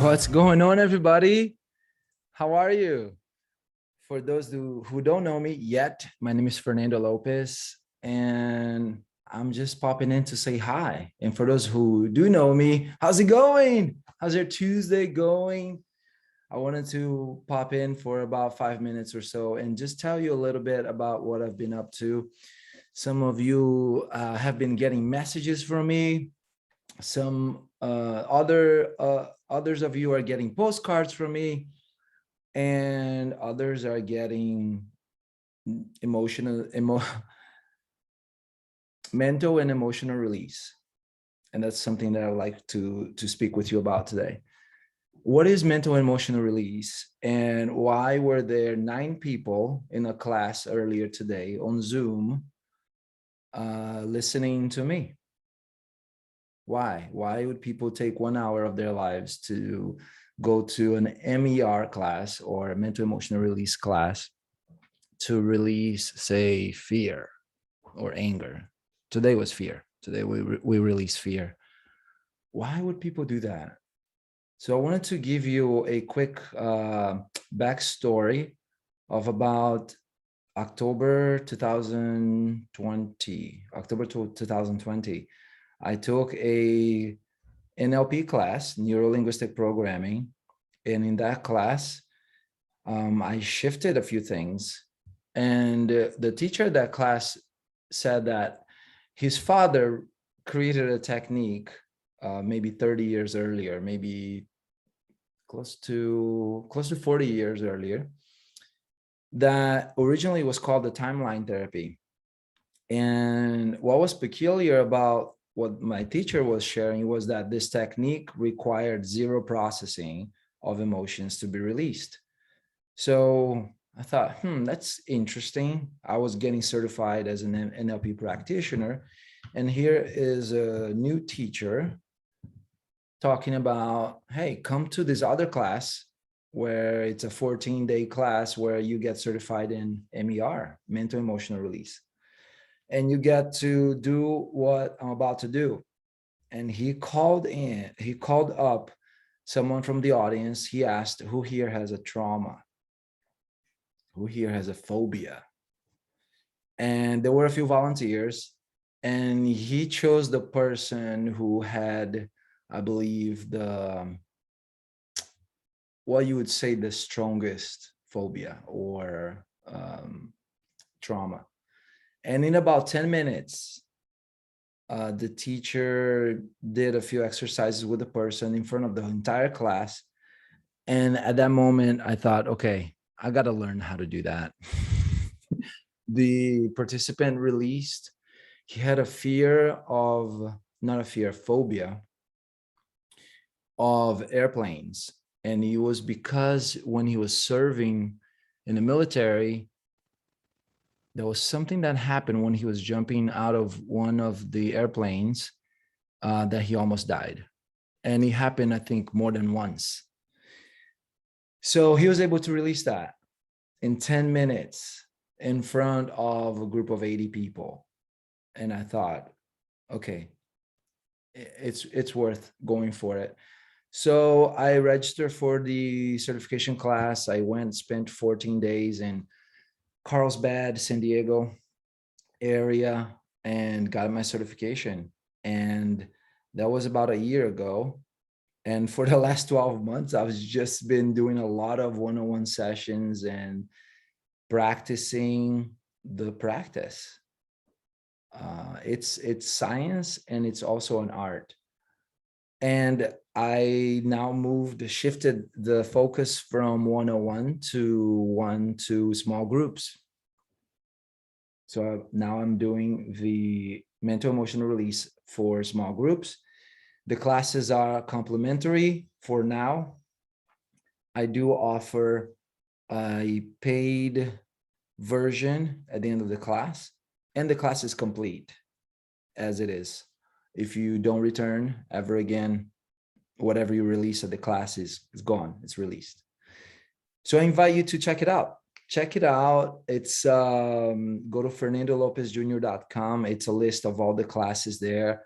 What's going on, everybody? How are you? For those who don't know me yet, my name is Fernando Lopes, and I'm just popping in to say hi. And for those who do know me, how's it going? How's your Tuesday going? I wanted to pop in for about 5 minutes or so and just tell you a little bit about what I've been up to. Some of you have been getting messages from me. Some others of you are getting postcards from me, and others are getting mental and emotional release. And that's something that I would like to speak with you about today. What is mental and emotional release, and why were there 9 people in a class earlier today on Zoom listening to me? Why would people take 1 hour of their lives to go to an MER class or a mental emotional release class to release, say, fear or anger? Today was fear. Today we release fear. Why would people do that? So I wanted to give you a quick backstory of about October 2020. I took a NLP class, neuro-linguistic programming, and in that class, I shifted a few things. And the teacher of that class said that his father created a technique maybe 30 years earlier, maybe close to 40 years earlier, that originally was called the timeline therapy. And what was peculiar about what my teacher was sharing was that this technique required zero processing of emotions to be released. So I thought, that's interesting. I was getting certified as an NLP practitioner, and here is a new teacher talking about, hey, come to this other class where it's a 14-day class where you get certified in MER, mental emotional release. And you get to do what I'm about to do. And he called up someone from the audience. He asked, who here has a trauma? Who here has a phobia? And there were a few volunteers, and he chose the person who had, I believe, what you would say the strongest phobia or trauma. And in about 10 minutes, the teacher did a few exercises with the person in front of the entire class. And at that moment, I thought, okay, I got to learn how to do that. The participant released, he had a phobia of airplanes. And it was because when he was serving in the military, there was something that happened when he was jumping out of one of the airplanes that he almost died. And it happened, I think, more than once. So he was able to release that in 10 minutes in front of a group of 80 people. And I thought, okay, it's worth going for it. So I registered for the certification class. I spent 14 days in Carlsbad, San Diego area, and got my certification. And that was about a year ago. And for the last 12 months, I've just been doing a lot of one-on-one sessions and practicing the practice. It's science, and it's also an art. And I now shifted the focus from one-on-one to small groups. So now I'm doing the mental emotional release for small groups. The classes are complimentary for now. I do offer a paid version at the end of the class, and the class is complete as it is. If you don't return ever again, whatever you release at the class is gone, it's released. So I invite you to check it out. Check it out. It's go to fernandolopesjr.com. It's a list of all the classes there.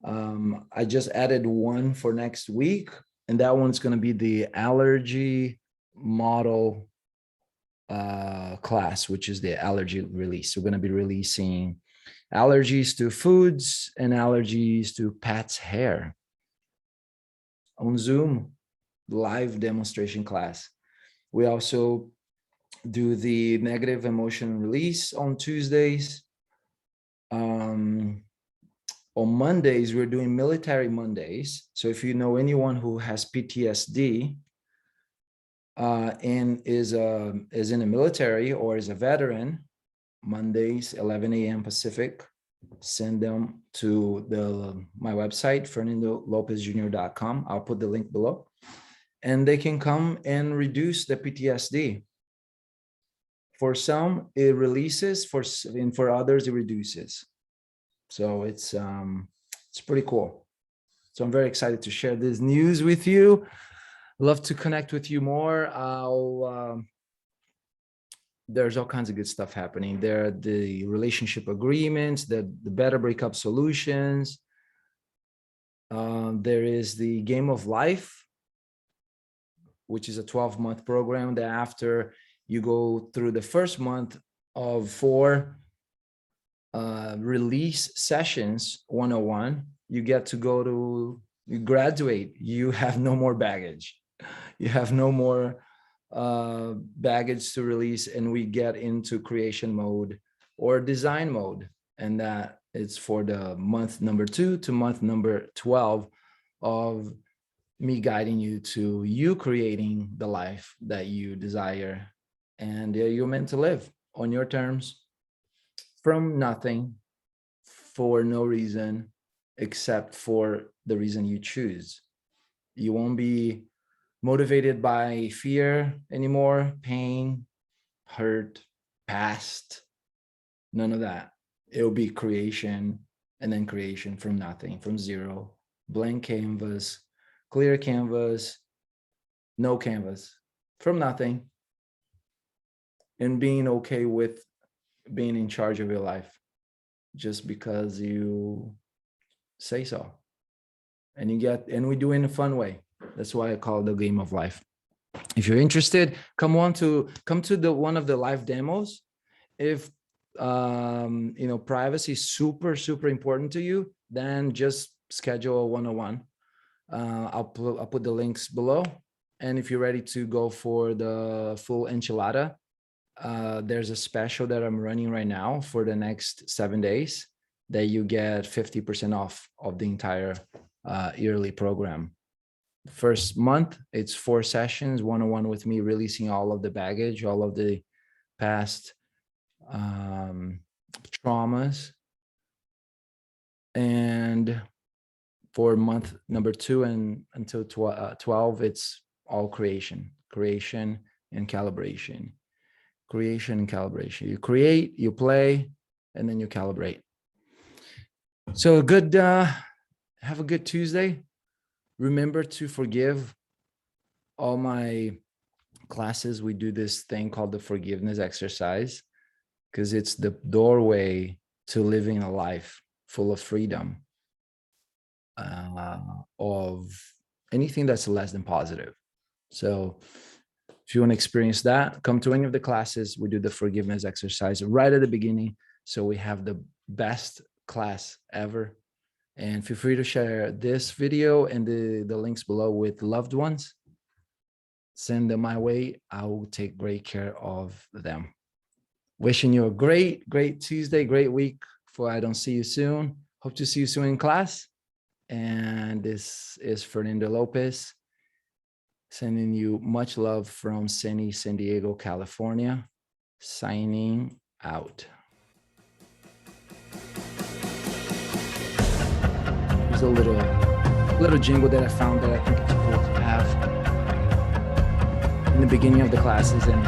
I just added one for next week And that one's going to be the allergy model class, which is the allergy release. We're going to be releasing allergies to foods and allergies to pets' hair on Zoom, live demonstration class. We also do the negative emotion release on Tuesdays. On Mondays, we're doing military Mondays. So if you know anyone who has PTSD and is in the military or is a veteran, Mondays, 11 a.m. Pacific, send them to my website, fernandolopesjr.com. I'll put the link below. And they can come and reduce the PTSD. For some, it releases, and for others, it reduces. So it's pretty cool. So I'm very excited to share this news with you. Love to connect with you more. There's all kinds of good stuff happening there. The relationship agreements, the better breakup solutions. There is the Game of Life, which is a 12-month program that after you go through the first month of 4 release sessions, 101, you get to you graduate. You have no more baggage. You have no more baggage to release, and we get into creation mode or design mode. And that is for the month number 2 to month number 12 of me guiding you to you creating the life that you desire and you're meant to live on your terms, from nothing, for no reason except for the reason you choose. You won't be motivated by fear anymore, pain, hurt, past, none of that. It'll be creation, and then creation from nothing, from zero, blank canvas, clear canvas, no canvas, from nothing, and being okay with being in charge of your life just because you say so. And we do it in a fun way. That's why I call it the Game of Life. If you're interested, come to one of the live demos. If privacy is super important to you, then just schedule a 101. I'll put the links below. And if you're ready to go for the full enchilada, there's a special that I'm running right now for the next 7 days that you get 50% off of the entire yearly program. First month, it's 4 sessions, 101 with me, releasing all of the baggage, all of the past traumas. And for month number 2 and until 12, it's all creation and calibration. Creation and calibration. You create, you play, and then you calibrate. So have a good Tuesday. Remember to forgive. All my classes, we do this thing called the forgiveness exercise, because it's the doorway to living a life full of freedom, of anything that's less than positive. So if you want to experience that, come to any of the classes. We do the forgiveness exercise right at the beginning, so we have the best class ever. And feel free to share this video and the links below with loved ones. Send them my way. I will take great care of them. Wishing you a great Tuesday, great week. For I don't see you soon. Hope to see you soon in class. And this is Fernando Lopes, sending you much love from sunny San Diego, California. Signing out. There's a little jingle that I found that I think it's cool to have in the beginning of the classes, and